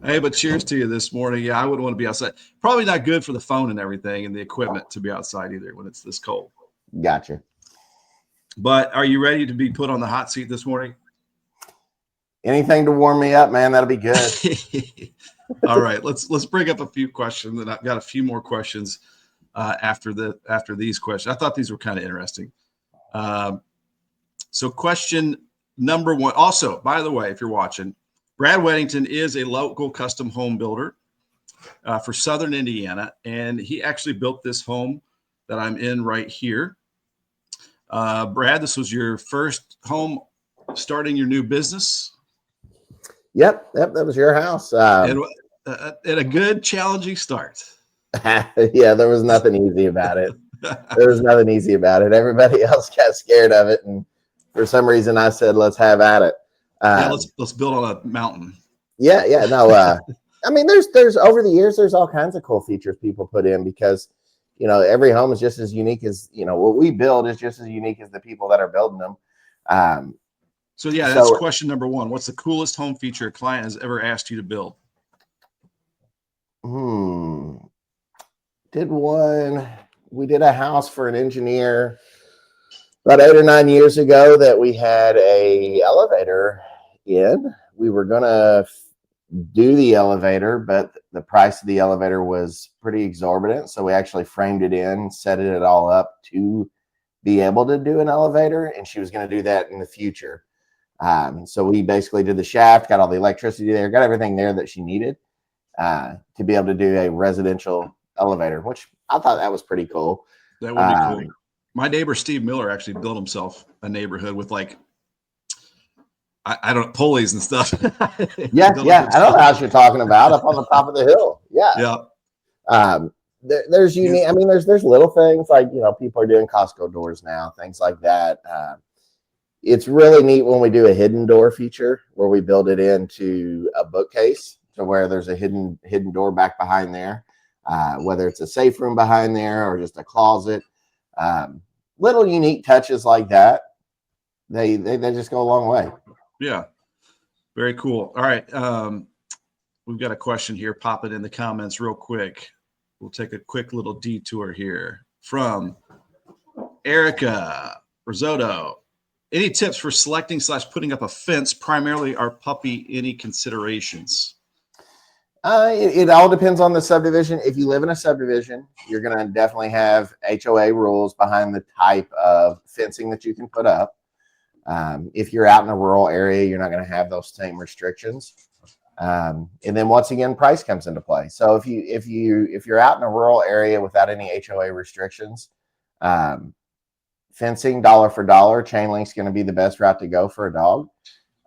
Hey, but cheers to you this morning. Yeah, I wouldn't want to be outside. Probably not good for the phone and everything and the equipment to be outside either when it's this cold. Gotcha. But are you ready to be put on the hot seat this morning? Anything to warm me up, man, that'll be good. All right, let's bring up a few questions, and I've got a few more questions after these questions. I thought these were kind of interesting. So question number one. Also, by the way, if you're watching, Brad Weddington is a local custom home builder for Southern Indiana, and he actually built this home that I'm in right here. Brad, this was your first home starting your new business? Yep, that was your house. And a good, challenging start. Yeah, there was nothing easy about it. Everybody else got scared of it, and for some reason, I said, "Let's have at it." Yeah, let's build on a mountain. Yeah, no. I mean, there's over the years, there's all kinds of cool features people put in because, every home is just as unique as what we build is just as unique as the people that are building them. So that's question number one. What's the coolest home feature a client has ever asked you to build? We did a house for an engineer about 8 or 9 years ago that we had a elevator in. We were going to do the elevator, but the price of the elevator was pretty exorbitant. So we actually framed it in, set it all up to be able to do an elevator. And she was going to do that in the future. So we basically did the shaft, got all the electricity there, got everything there that she needed to be able to do a residential elevator, which I thought that was pretty cool. That would be cool. My neighbor, Steve Miller, actually built himself a neighborhood with I don't know, pulleys and stuff. Yeah. I don't know how you're talking about up on the top of the hill. Yeah. There's unique. I mean, there's little things like, people are doing Costco doors now, things like that. It's really neat when we do a hidden door feature where we build it into a bookcase to where there's a hidden door back behind there, whether it's a safe room behind there or just a closet. Little unique touches like that, they just go a long way. Yeah, very cool. All right, we've got a question here. Pop it in the comments real quick. We'll take a quick little detour here from Erica Risotto. Any tips for selecting / putting up a fence? Primarily our puppy. Any considerations? It all depends on the subdivision. If you live in a subdivision, you're going to definitely have HOA rules behind the type of fencing that you can put up. If you're out in a rural area, you're not going to have those same restrictions. And then once again, price comes into play. So if you're out in a rural area without any HOA restrictions, fencing dollar for dollar, chain link's going to be the best route to go for a dog.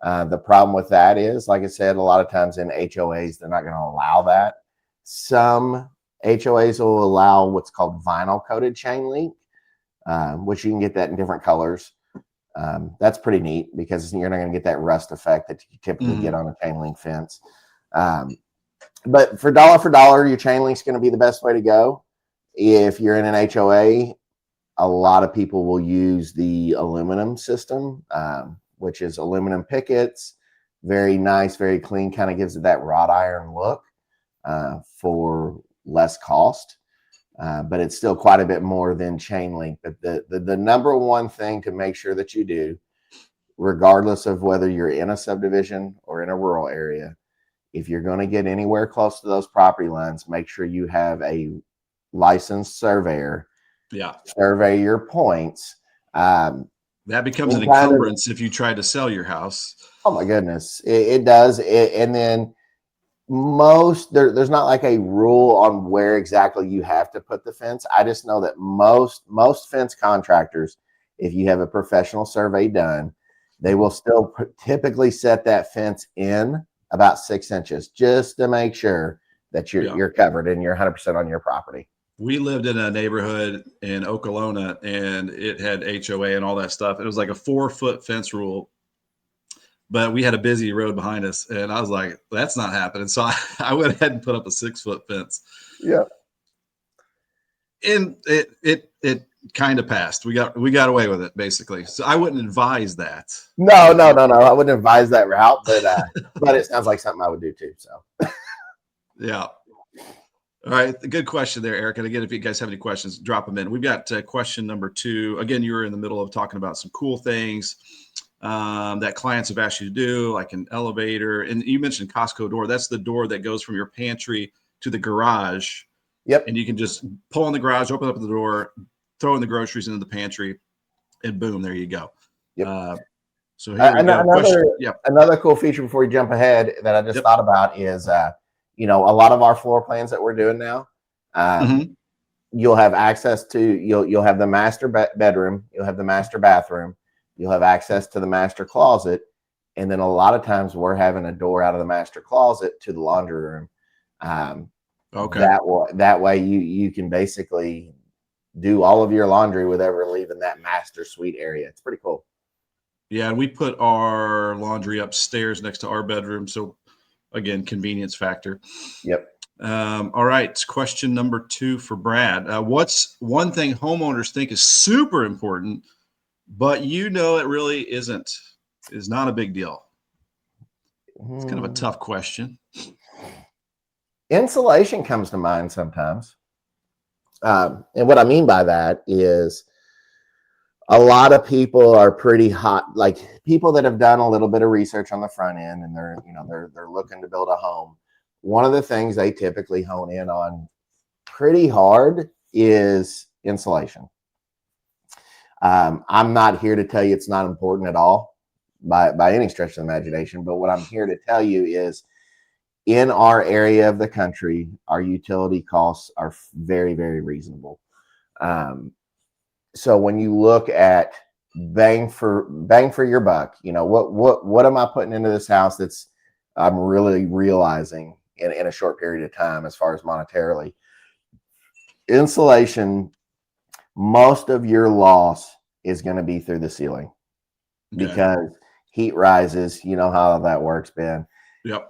The problem with that is, like I said, a lot of times in HOAs, they're not going to allow that. Some HOAs will allow what's called vinyl coated chain link, which you can get that in different colors. That's pretty neat because you're not going to get that rust effect that you typically get on a chain link fence. But for dollar, your chain link's going to be the best way to go. If you're in an HOA, a lot of people will use the aluminum system, which is aluminum pickets. Very nice, very clean, kind of gives it that wrought iron look for less cost. But it's still quite a bit more than chain link. But the number one thing to make sure that you do, regardless of whether you're in a subdivision or in a rural area, if you're going to get anywhere close to those property lines, make sure you have a licensed surveyor. Yeah. Survey your points. That becomes an encumbrance if you try to sell your house. Oh my goodness, it does. And then there's not like a rule on where exactly you have to put the fence. I just know that most fence contractors, if you have a professional survey done, they will still typically set that fence in about 6 inches just to make sure that you're covered and you're 100% on your property. We lived in a neighborhood in Okolona and it had HOA and all that stuff. It was like a 4-foot fence rule, but we had a busy road behind us and I was like, that's not happening. So I went ahead and put up a 6-foot fence. Yeah. And it kind of passed. We got away with it basically. So I wouldn't advise that. No. I wouldn't advise that route, but it sounds like something I would do too. So Yeah. All right. Good question there, Eric. And again, if you guys have any questions, drop them in. We've got question number 2. Again, you were in the middle of talking about some cool things that clients have asked you to do, like an elevator. And you mentioned Costco door. That's the door that goes from your pantry to the garage. Yep. And you can just pull in the garage, open up the door, throw in the groceries into the pantry, and boom, there you go. Yep. So here we go. Another cool feature before we jump ahead that I just thought about is, a lot of our floor plans that we're doing now, you'll have access to, you'll have the master bedroom, you'll have the master bathroom, you'll have access to the master closet. And then a lot of times we're having a door out of the master closet to the laundry room. That way you can basically do all of your laundry without ever leaving that master suite area. It's pretty cool. Yeah, and we put our laundry upstairs next to our bedroom. So, again, convenience factor. Yep. All right. Question number 2 for Brad. What's one thing homeowners think is super important, but it really is not a big deal? It's kind of a tough question. Insulation comes to mind sometimes. And what I mean by that is, a lot of people are pretty hot, like people that have done a little bit of research on the front end and they're looking to build a home. One of the things they typically hone in on pretty hard is insulation. I'm not here to tell you it's not important at all by any stretch of the imagination, but what I'm here to tell you is, in our area of the country, our utility costs are very, very reasonable. So when you look at bang for your buck, what am I putting into this house that's I'm really realizing in a short period of time as far as monetarily? Insulation, most of your loss is going to be through the ceiling because heat rises. You know how that works, Ben. Yep.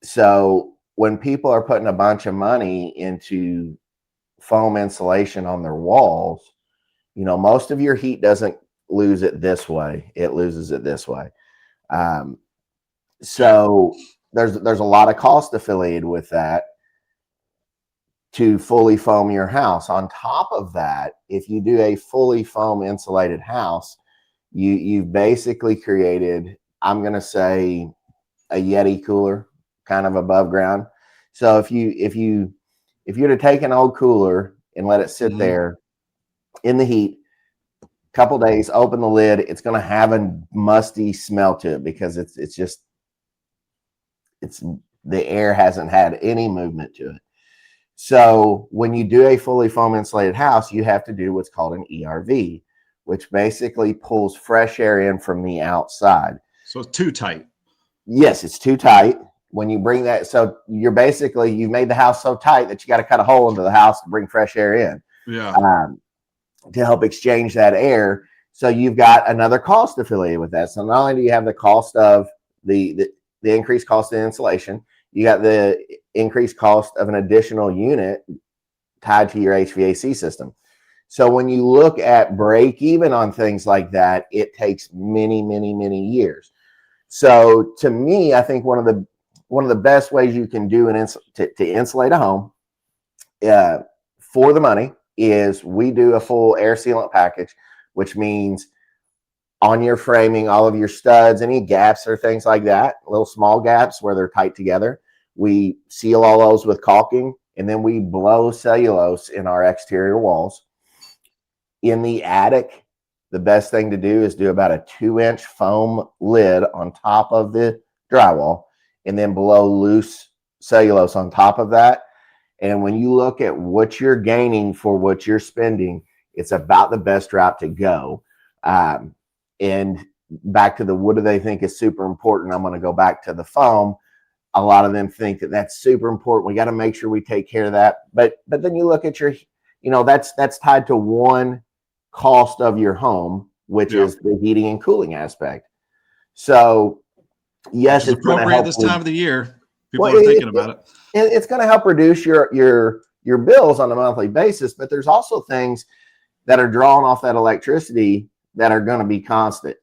So when people are putting a bunch of money into foam insulation on their walls, most of your heat doesn't lose it this way. It loses it this way. So there's a lot of cost affiliated with that to fully foam your house. On top of that, if you do a fully foam insulated house, you've basically created, I'm going to say, a Yeti cooler kind of above ground. So if you were to take an old cooler and let it sit there in the heat, couple days, open the lid, it's going to have a musty smell to it because it's the air hasn't had any movement to it. So when you do a fully foam insulated house, you have to do what's called an ERV, which basically pulls fresh air in from the outside. So it's too tight. Yes, it's too tight. When you bring that, so you've made the house so tight that you got to cut a hole into the house to bring fresh air in. Yeah. To help exchange that air. So you've got another cost affiliated with that. So not only do you have the cost of the increased cost of insulation, you got the increased cost of an additional unit tied to your HVAC system. So when you look at break even on things like that, it takes many, many, many years. So to me, I think one of the best ways you can do to insulate a home for the money is we do a full air sealant package, which means on your framing, all of your studs, any gaps or things like that, little small gaps where they're tight together, we seal all those with caulking, and then we blow cellulose in our exterior walls. In the attic, the best thing to do is do about a 2-inch foam lid on top of the drywall and then blow loose cellulose on top of that. And when you look at what you're gaining for what you're spending, it's about the best route to go. And back to what do they think is super important? I'm going to go back to the foam. A lot of them think that that's super important. We got to make sure we take care of that. But then you look at your, that's tied to one cost of your home, which is the heating and cooling aspect. So yes, it's appropriate this time of the year. People are thinking about it. It's going to help reduce your bills on a monthly basis, but there's also things that are drawn off that electricity that are going to be constant.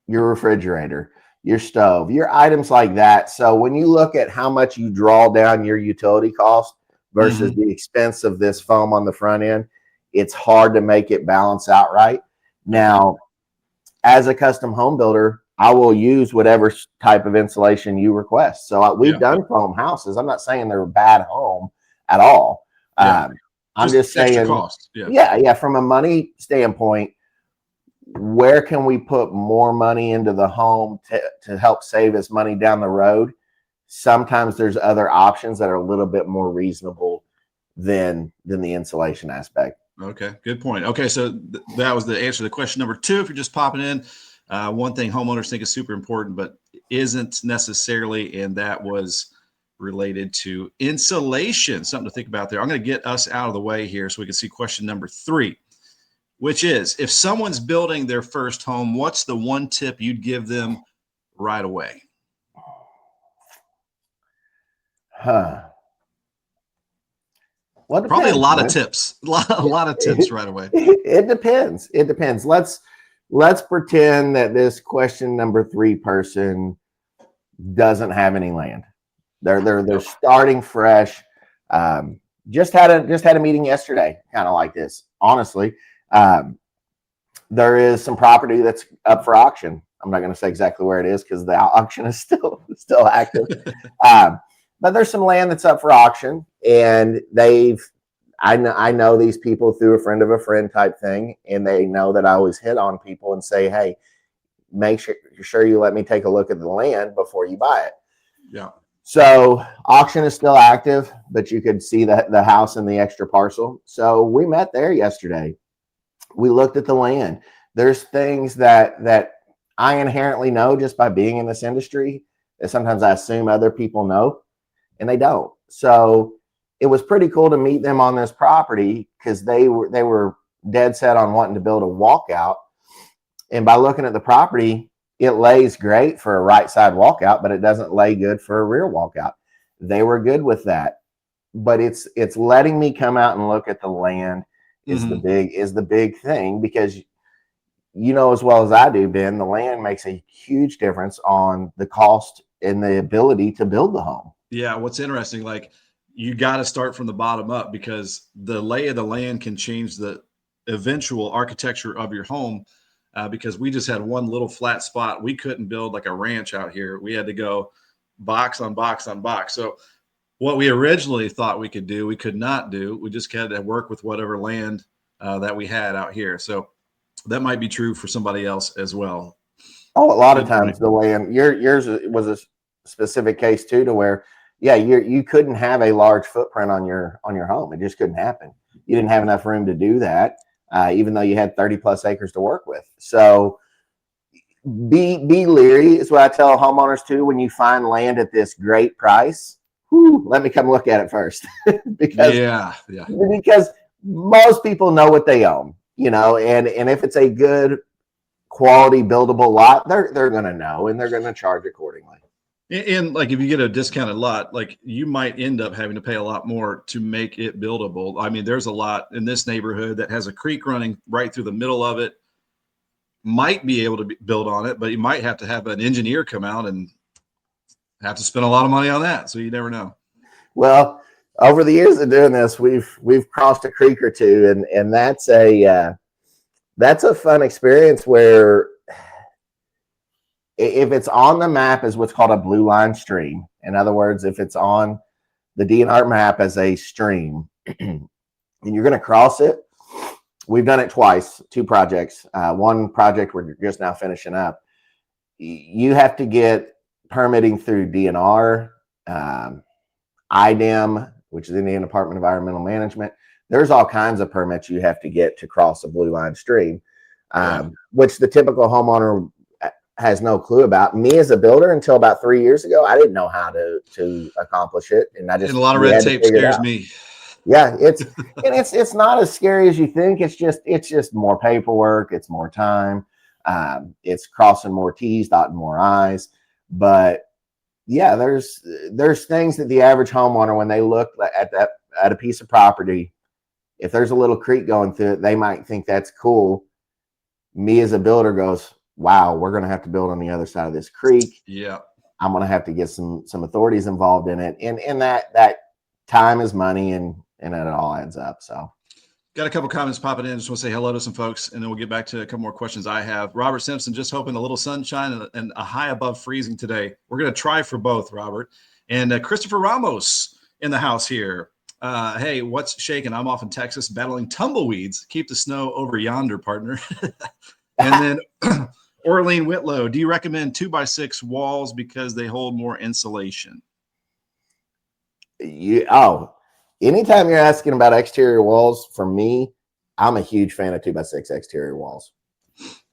Your refrigerator, your stove, your items like that. So when you look at how much you draw down your utility cost versus the expense of this foam on the front end, it's hard to make it balance out right. Now, as a custom home builder, I will use whatever type of insulation you request. So we've done foam houses. I'm not saying they're a bad home at all. I'm just saying, extra cost. Yeah. From a money standpoint, where can we put more money into the home to help save us money down the road? Sometimes there's other options that are a little bit more reasonable than the insulation aspect. Okay, good point. Okay, so that was the answer to question number 2. If you're just popping in, one thing homeowners think is super important, but isn't necessarily, and that was related to insulation. Something to think about there. I'm going to get us out of the way here so we can see question number 3, which is, if someone's building their first home, what's the one tip you'd give them right away? Well, probably a lot of tips. A lot of tips right away. It depends. It depends. Let's pretend that this question number 3 person doesn't have any land. They're starting fresh. Just had a meeting yesterday, kind of like this. Honestly, there is some property that's up for auction. I'm not going to say exactly where it is because the auction is still active. But there's some land that's up for auction, and I know these people through a friend of a friend type thing, and they know that I always hit on people and say, hey, make sure you let me take a look at the land before you buy it. Yeah. So auction is still active, but you could see the house and the extra parcel. So we met there yesterday. We looked at the land. There's things that I inherently know just by being in this industry that sometimes I assume other people know, and they don't. So it was pretty cool to meet them on this property because they were dead set on wanting to build a walkout. And by looking at the property, it lays great for a right side walkout, but it doesn't lay good for a rear walkout. They were good with that. But it's letting me come out and look at the land is the big thing, because you know as well as I do, Ben, the land makes a huge difference on the cost and the ability to build the home. Yeah, what's interesting, like, you got to start from the bottom up, because the lay of the land can change the eventual architecture of your home. Because we just had one little flat spot. We couldn't build like a ranch out here. We had to go box on box on box. So what we originally thought we could do, we could not do. We just had to work with whatever land that we had out here. So that might be true for somebody else as well. Oh, a lot of times the land, yours was a specific case too, to where, yeah, you couldn't have a large footprint on your home. It just couldn't happen. You didn't have enough room to do that. Even though you had 30 plus acres to work with. So be leery is what I tell homeowners too. When you find land at this great price, let me come look at it first. because most people know what they own, you know, and if it's a good quality buildable lot, they're going to know, and they're going to charge accordingly. And like, if you get a discounted lot, like, you might end up having to pay a lot more to make it buildable. I mean, there's a lot in this neighborhood that has a creek running right through the middle of it. Might be able to build on it, but you might have to have an engineer come out and have to spend a lot of money on that. So you never know. Well, over the years of doing this, we've crossed a creek or two, and that's a fun experience where, if it's on the map as what's called a blue line stream, in other words, if it's on the DNR map as a stream, and you're going to cross it, we've done it twice, 2 projects. One project we're just now finishing up. You have to get permitting through DNR, IDEM, which is Indiana Department of Environmental Management. There's all kinds of permits you have to get to cross a blue line stream, which the typical homeowner has no clue about. Me as a builder, until about 3 years ago, I didn't know how to accomplish it, and I just, and a lot of red tape scares me. Yeah, it's not as scary as you think. It's just more paperwork. It's more time. It's crossing more T's, dotting more I's. But yeah, there's things that the average homeowner, when they look at a piece of property, if there's a little creek going through it, they might think that's cool. Me as a builder goes, wow, we're going to have to build on the other side of this creek. Yeah. I'm going to have to get some authorities involved in it. And that time is money, and it all adds up. So got a couple comments popping in. Just want to say hello to some folks, and then we'll get back to a couple more questions I have. Robert Simpson, just hoping a little sunshine and a high above freezing today. We're going to try for both, Robert. And Christopher Ramos in the house here. Hey, what's shaking? I'm off in Texas battling tumbleweeds. Keep the snow over yonder, partner. And then Orlean Whitlow, do you recommend 2x6 walls because they hold more insulation? Anytime you're asking about exterior walls, for me, I'm a huge fan of 2x6 exterior walls.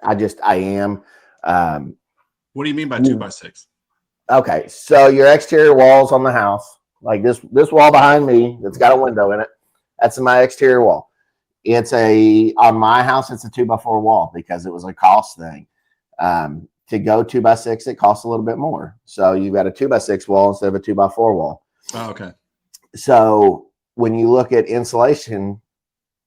I am. What do you mean by 2x6? Okay, so your exterior walls on the house, like this wall behind me that's got a window in it, that's my exterior wall. On my house, it's a 2x4 wall because it was a cost thing. To go 2x6, it costs a little bit more. So you've got a 2x6 wall instead of a 2x4 wall. Oh, okay. So when you look at insulation,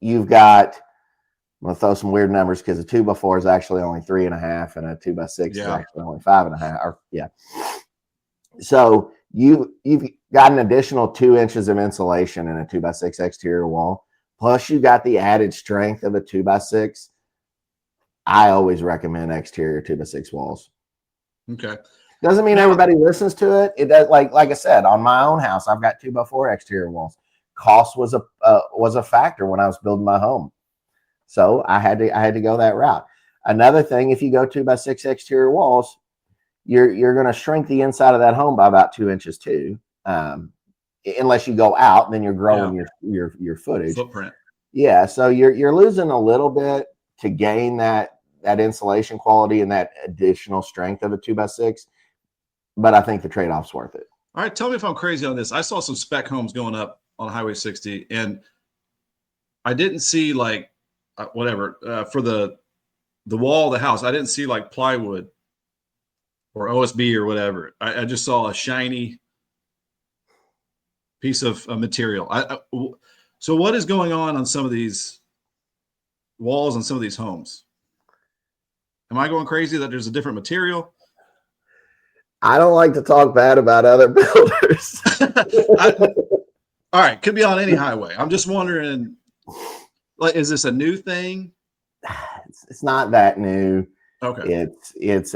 you've got, I'm going to throw some weird numbers because a 2x4 is actually only 3.5 and a 2x6 is actually only 5.5. So you've got an additional 2 inches of insulation in a 2x6 exterior wall. Plus you got the added strength of a 2x6. I always recommend exterior 2x6 walls. Okay. Doesn't mean everybody listens to it. It does. Like I said, on my own house, I've got 2x4 exterior walls. Cost was a factor when I was building my home, so I had to go that route. Another thing, if you go 2x6 exterior walls, you're going to shrink the inside of that home by about 2 inches too. Unless you go out, then you're growing your footage footprint. Yeah, so you're losing a little bit to gain that insulation quality and that additional strength of a 2x6, but I think the trade-off's worth it. All right, tell me if I'm crazy on this. I saw some spec homes going up on Highway 60, and I didn't see like for the wall of the house. I didn't see like plywood or OSB or whatever. I just saw a shiny piece of material. So what is going on some of these walls and some of these homes? Am I going crazy that there's a different material? I don't like to talk bad about other builders. All right, could be on any highway. I'm just wondering, like, is this a new thing? It's not that new. Okay. It's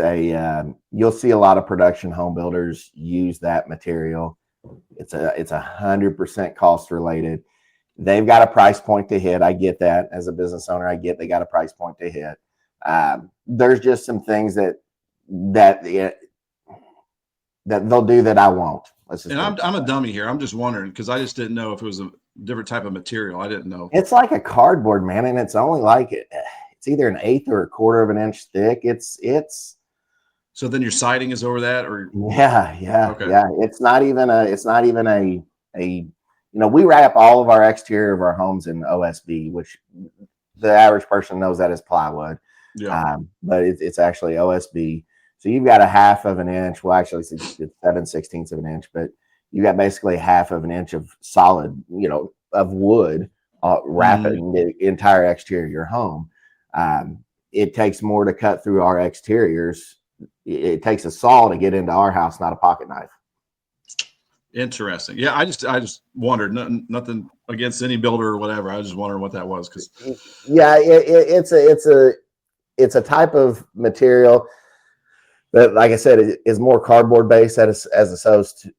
you'll see a lot of production home builders use that material. It's 100% cost related. They've got a price point to hit. I get that as a business owner. I get they got a price point to hit. There's just some things that they'll do that I won't. And I'm a dummy here. I'm just wondering because I just didn't know if it was a different type of material. I didn't know. It's like a cardboard, man, and it's only like it's either an eighth or a quarter of an inch thick. It's So then your siding is over that, or yeah. Okay. Yeah. It's not even a we wrap all of our exterior of our homes in OSB, which the average person knows that as plywood. Yeah. But it's actually OSB. So you've got a half of an inch. Well, actually, it's 7/16 of an inch, but you got basically half of an inch of solid, of wood wrapping the entire exterior of your home. It takes more to cut through our exteriors. It takes a saw to get into our house, not a pocket knife. Interesting. Yeah, I just wondered. Nothing against any builder or whatever. I was just wondering what that was because. Yeah, it's a type of material that, like I said, is more cardboard based as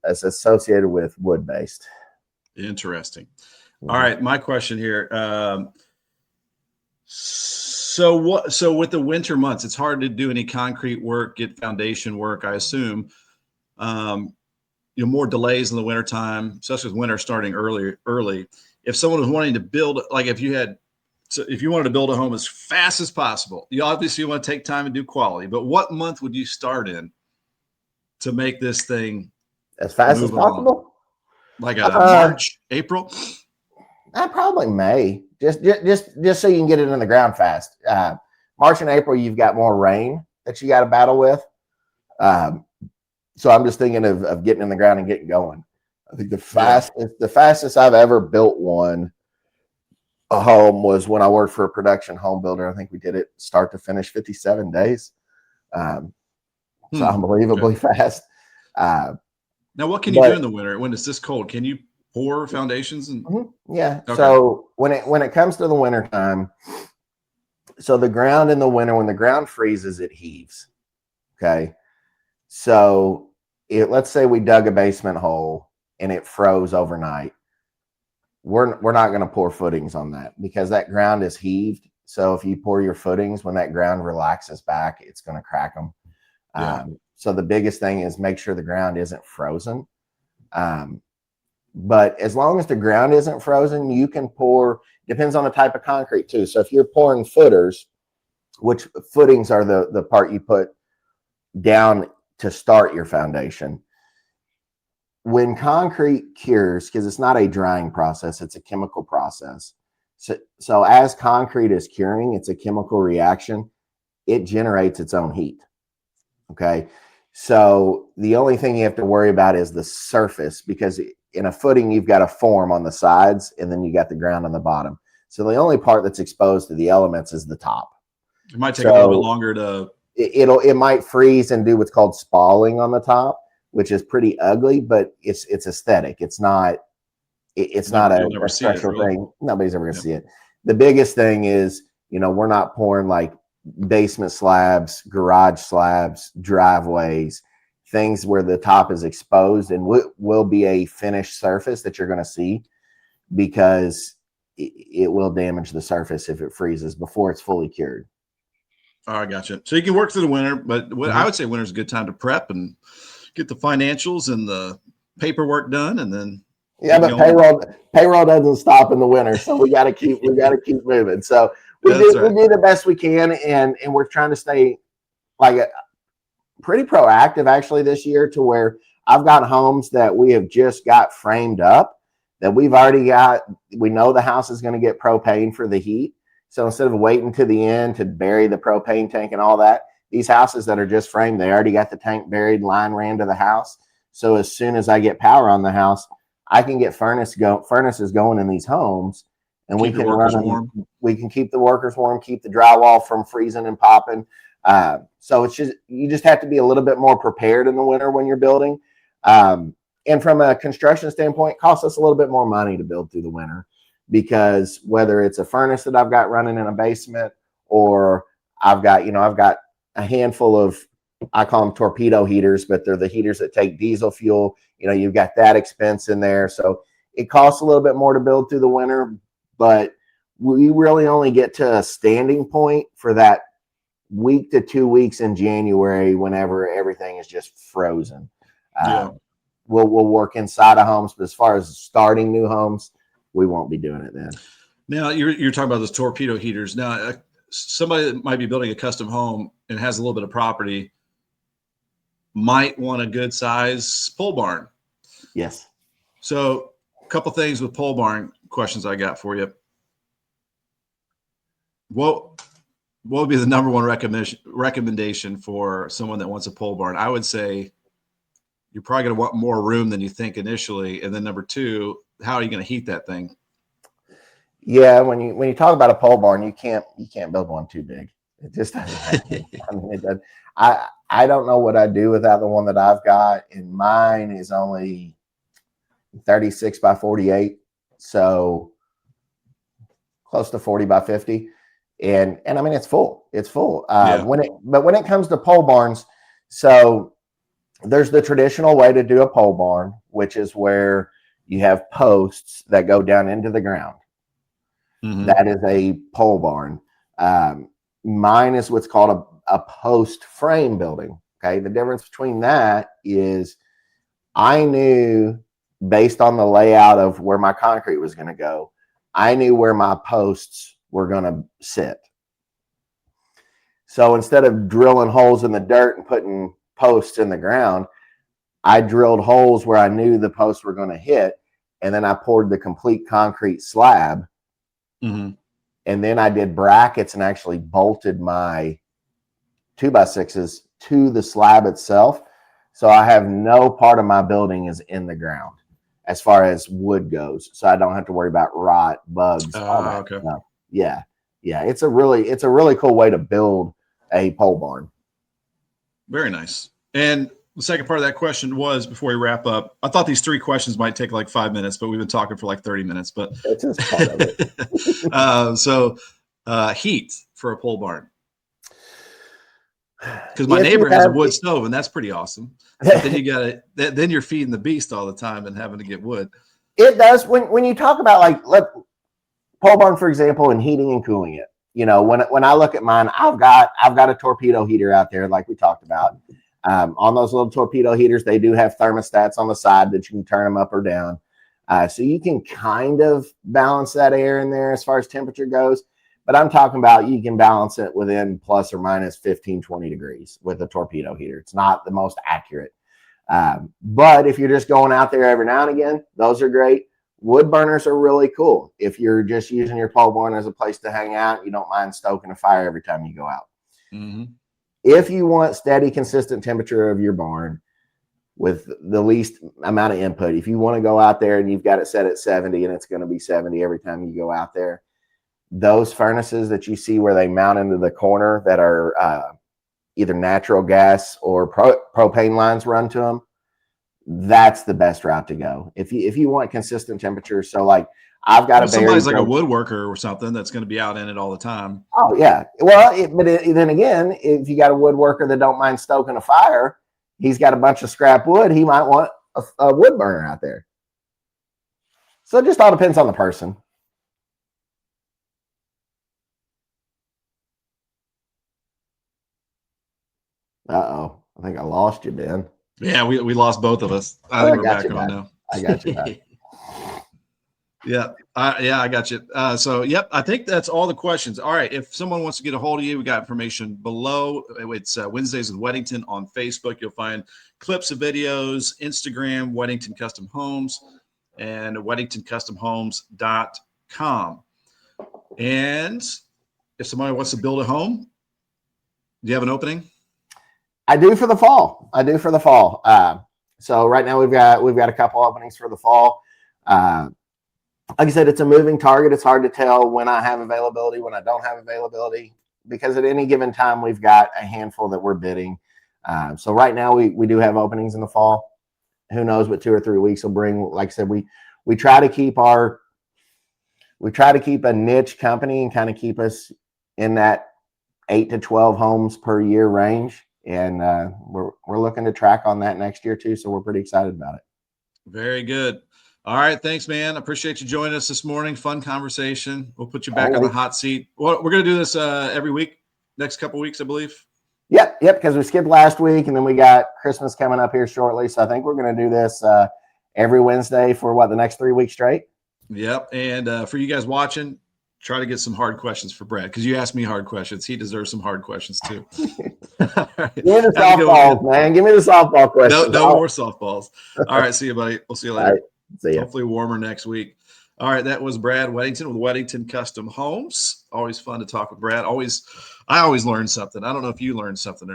associated with wood based. Interesting. All right, my question here. So with the winter months, it's hard to do any concrete work, get foundation work, I assume. More delays in the wintertime, especially with winter starting early. If someone was wanting to build, like if you wanted to build a home as fast as possible, you obviously want to take time and do quality, but what month would you start in to make this thing as fast as possible? Along? Like a March, April? Probably May, just so you can get it in the ground fast. March and April, you've got more rain that you got to battle with. So I'm just thinking of getting in the ground and getting going. I think the fastest I've ever built a home was when I worked for a production home builder. I think we did it start to finish 57 days. So unbelievably fast. Now, what can you do in the winter when it's this cold? Can you pour foundations? And yeah. Okay. So when it comes to the winter time, so the ground in the winter, when the ground freezes, it heaves. Okay. So let's say we dug a basement hole and it froze overnight. We're not going to pour footings on that because that ground is heaved. So if you pour your footings, when that ground relaxes back, it's going to crack them. Yeah. So the biggest thing is make sure the ground isn't frozen. But as long as the ground isn't frozen, you can pour, depends on the type of concrete too. So if you're pouring footers, which footings are the part you put down to start your foundation. When concrete cures, because it's not a drying process, it's a chemical process. So as concrete is curing, it's a chemical reaction. It generates its own heat. Okay. So the only thing you have to worry about is the surface, because in a footing, you've got a form on the sides and then you got the ground on the bottom. So the only part that's exposed to the elements is the top. It might take a little bit longer to. It might freeze and do what's called spalling on the top, which is pretty ugly, but it's aesthetic. It's not a structural thing. Nobody's ever going to see it. The biggest thing is, we're not pouring like basement slabs, garage slabs, driveways, things where the top is exposed and will be a finished surface that you're going to see, because it will damage the surface if it freezes before it's fully cured. Oh, I gotcha. So you can work through the winter, but I would say winter is a good time to prep and get the financials and the paperwork done, and then but payroll doesn't stop in the winter, so we got to keep moving. So we do the best we can, and we're trying to stay pretty proactive actually this year, to where I've got homes that we have just got framed up that we've already got. We know the house is going to get propane for the heat. So instead of waiting to the end to bury the propane tank and all that, these houses that are just framed, they already got the tank buried, line ran to the house. So as soon as I get power on the house, I can get furnaces going in these homes, and we can run them. We can keep the workers warm, keep the drywall from freezing and popping. So you just have to be a little bit more prepared in the winter when you're building. And from a construction standpoint, it costs us a little bit more money to build through the winter, because whether it's a furnace that I've got running in a basement, or I've got a handful of, I call them torpedo heaters, but they're the heaters that take diesel fuel. You've got that expense in there. So it costs a little bit more to build through the winter, but we really only get to a standing point for that week to 2 weeks in January, whenever everything is just frozen. We'll work inside of homes, but as far as starting new homes, we won't be doing it then. Now you're talking about those torpedo heaters. Now somebody that might be building a custom home and has a little bit of property might want a good size pole barn. Yes. So a couple things with pole barn questions I got for you. What would be the number one recommendation for someone that wants a pole barn? I would say you're probably going to want more room than you think initially. And then number two, how are you going to heat that thing? Yeah, when you talk about a pole barn, you can't build one too big. It just doesn't happen. I mean, it doesn't. I don't know what I'd do without the one that I've got, and mine is only 36 by 48, so close to 40 by 50, and I mean it's full. It's full. When it comes to pole barns, so there's the traditional way to do a pole barn, which is where you have posts that go down into the ground. Mm-hmm. That is a pole barn. Mine is what's called a post frame building. Okay. The difference between that is I knew, based on the layout of where my concrete was going to go, I knew where my posts were going to sit. So instead of drilling holes in the dirt and putting posts in the ground, I drilled holes where I knew the posts were going to hit, and then I poured the complete concrete slab. Mm-hmm. And then I did brackets and actually bolted my 2x6s to the slab itself. So I have no part of my building is in the ground as far as wood goes. So I don't have to worry about rot, bugs, all that stuff. Yeah. It's a really cool way to build a pole barn. Very nice. And the second part of that question was, before we wrap up, I thought these 3 questions might take like 5 minutes, but we've been talking for like 30 minutes. But It's just part of it. Heat for a pole barn. Because my If you neighbor has a have- wood stove, and that's pretty awesome. But then you got to, then you're feeding the beast all the time and having to get wood. It does. When you talk about like pole barn, for example, and heating and cooling it, you know, when I look at mine, I've got a torpedo heater out there, like we talked about. On those little torpedo heaters, they do have thermostats on the side that you can turn them up or down. So you can kind of balance that air in there as far as temperature goes. But I'm talking about you can balance it within plus or minus 15, 20 degrees with a torpedo heater. It's not the most accurate. But if you're just going out there every now and again, those are great. Wood burners are really cool. If you're just using your pole barn as a place to hang out, you don't mind stoking a fire every time you go out. Mm-hmm. If you want steady, consistent temperature of your barn with the least amount of input, if you want to go out there and you've got it set at 70 and it's going to be 70 every time you go out there, those furnaces that you see where they mount into the corner that are either natural gas or propane lines run to them, that's the best route to go. If you want consistent temperature. So like I've got somebody's like a woodworker or something that's going to be out in it all the time. Oh yeah. Well, then again, if you got a woodworker that don't mind stoking a fire, he's got a bunch of scrap wood. He might want a wood burner out there. So it just all depends on the person. Uh-oh. I think I lost you, Ben. Yeah, we lost both of us. I think we're back on now. I got you back. Yeah, I got you. So, yep, I think that's all the questions. All right, if someone wants to get a hold of you, we got information below. It's Wednesdays with Weddington on Facebook. You'll find clips of videos, Instagram, Weddington Custom Homes, and WeddingtonCustomHomes.com. And if somebody wants to build a home, do you have an opening? I do for the fall. So right now we've got a couple openings for the fall. Like I said, it's a moving target. It's hard to tell when I have availability, when I don't have availability, because at any given time we've got a handful that we're bidding. So right now we do have openings in the fall. Who knows what 2 or 3 weeks will bring? Like I said, we try to keep a niche company and kind of keep us in that 8 to 12 homes per year range. And we're looking to track on that next year too. So we're pretty excited about it. Very good. All right. Thanks, man. Appreciate you joining us this morning. Fun conversation. We'll put you back on the hot seat. Well, we're going to do this every week, next couple of weeks, I believe. Yep. Because we skipped last week and then we got Christmas coming up here shortly. So I think we're going to do this every Wednesday for the next 3 weeks straight. Yep. And for you guys watching, try to get some hard questions for Brad, because you asked me hard questions. He deserves some hard questions too. Right. Give me the softballs, man. Give me the softball questions. No more softballs. All right. See you, buddy. We'll see you later. Right. See ya. Hopefully warmer next week. All right. That was Brad Weddington with Weddington Custom Homes. Always fun to talk with Brad. I always learn something. I don't know if you learned something or